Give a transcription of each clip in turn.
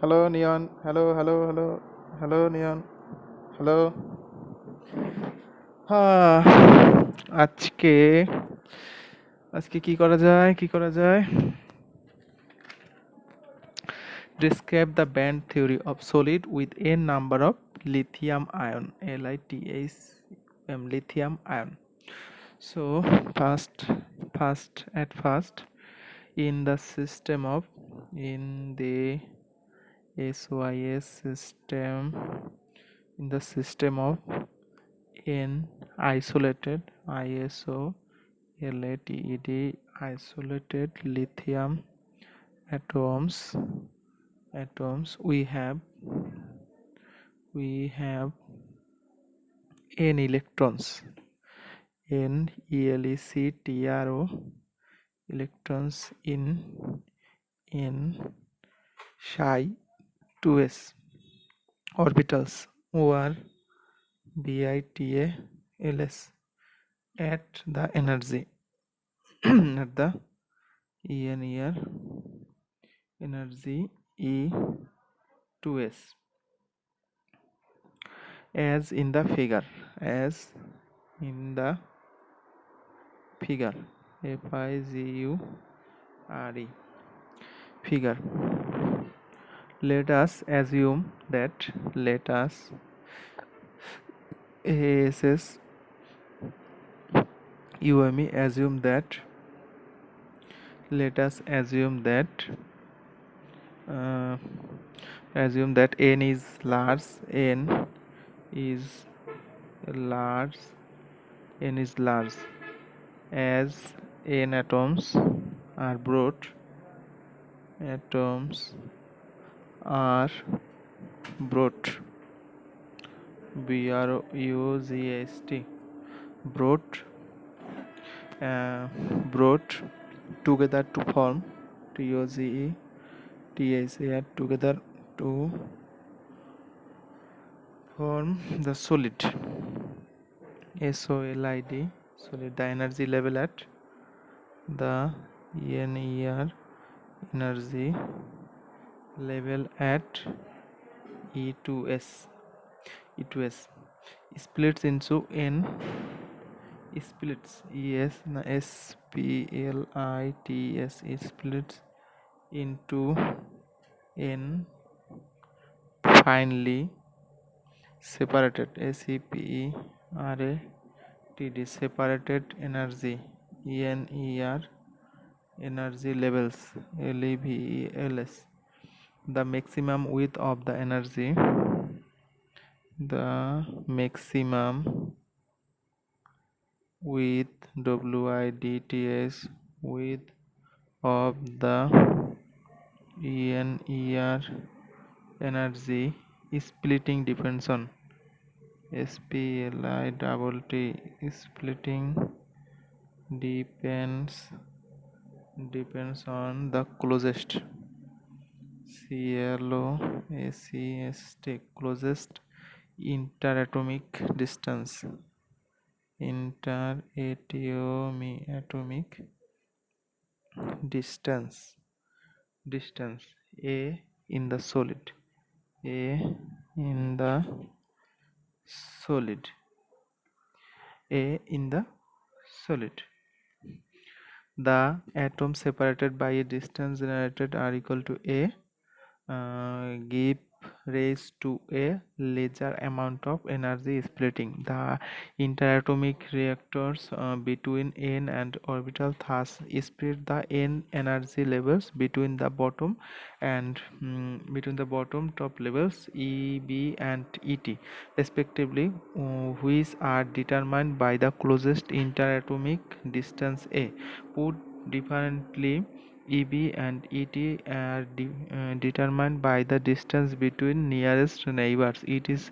Hello নিয়ন, hello hello hello hello নিয়ন, hello. হ্যাঁ, আজকে আজকে কি করা যায়? Describe the band theory of solid with n number of lithium ion, lithium ion. So first in the system of in the SYS system, in the system of n isolated isolated lithium atoms we have n electrons, electrons in psi 2s orbitals or bitals at the energy at the near energy E2s as in the figure as in the figure figure figure. Let us assume that let us assume assume that let us uh, assume that n is large is large n is large as n are brought atoms are brought BROUGHT brought brought together to form TOGE TSA together to form the solid SOLID solid. The energy level at the NER energy level at E2S splits into n splits splits into n finely separated separated energy NER energy levels LEVELS. The maximum width of the energy the maximum width WIDTS width of the NER energy splitting depends on SPLITT splitting depends on the closest closest interatomic distance interatomic distance A in the solid A in the solid A in the solid. The atoms separated by a distance generated are equal to A give rise to a larger amount of energy splitting. The interatomic reactors between n and orbital thus split the n energy levels between the bottom and between the bottom top levels EB and ET respectively, which are determined by the closest interatomic distance A. Put differently, EB and ET are determined by the distance between nearest neighbors. It is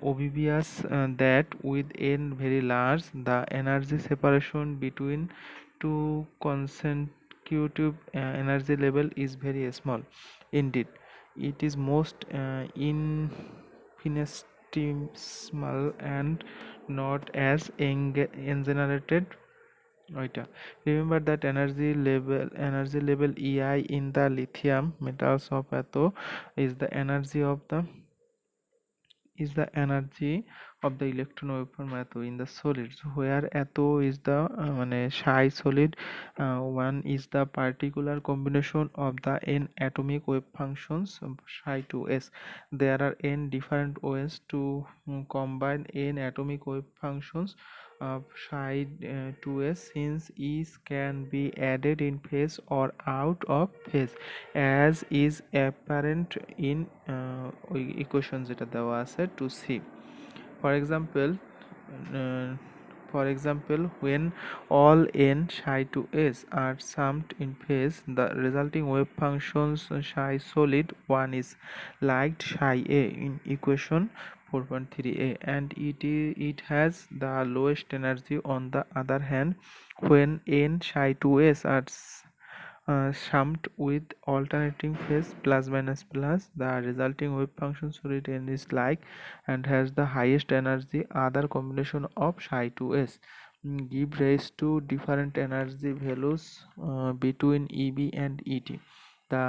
obvious that with n very large, the energy separation between two consecutive energy level is very small. Indeed, it is most infinitesimal and not as engenerated ওইটা remember that energy level ei in the lithium metals of atho is the energy of the is the energy of the electron waveform atho in the solids where atho is the psi solid. One is the particular combination of the n atomic wave functions psi to s. There are n different ways to combine n atomic wave functions of psi to s, since each can be added in phase or out of phase as is apparent in equation যেটা দেওয়া আছে to see. For example, uh, when all n psi to s are summed in phase, the resulting wave functions psi solid 1 is like psi a in equation 4.3a, and it has the lowest energy. On the other hand, when n psi to s are summed with alternating phase plus minus plus, the resulting wave function solid n is like and has the highest energy. Other combination of psi to s give rise to different energy values between eb and et. The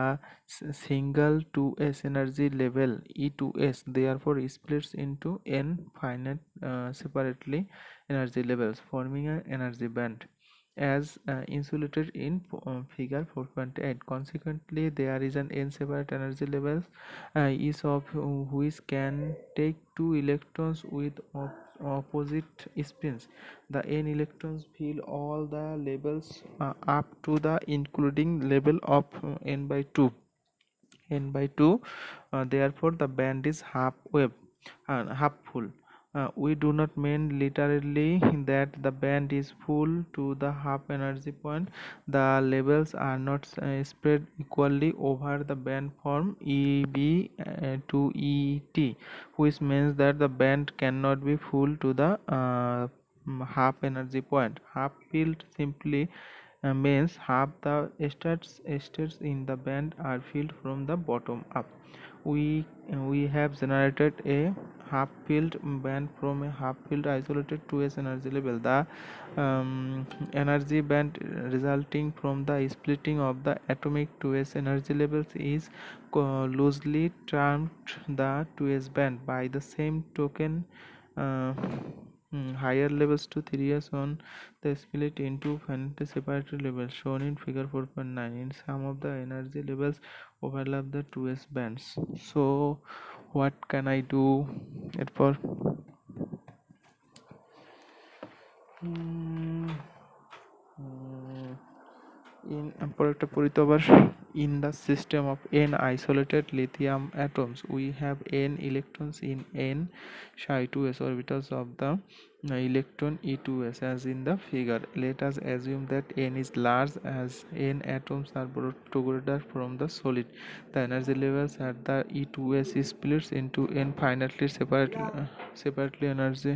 single 2s energy level e2s therefore splits into n finite separately energy levels, forming an energy band as insulated in figure 4.8. Consequently, there is an n separate energy levels, each of which can take two electrons with opposite spins. The n electrons fill all the levels up to the including level of n by 2. Therefore the band is half full. We do not mean literally that the band is full to the half energy point. The levels are not spread equally over the band form eb to et, which means that the band cannot be full to the half energy point. Half filled simply means half the states in the band are filled from the bottom up. We have generated a half filled band from a half filled isolated 2s energy level. The energy band resulting from the splitting of the atomic 2s energy levels is loosely termed the 2s band. By the same token, uh, higher levels to 3s on the split into finitely separated levels shown in figure 4.9. In some of the energy levels overlap the 2s bands. So what can I do it for? Hmm, hmm, পরেরটা পড়ি তো আবার। In the system of n isolated lithium atoms, we have n electrons in n psi 2s orbitals of the electron e2s as in the figure. Let us assume that n is large as n atoms are brought together from the solid. The energy levels at the e2s splits into n finitely separately energy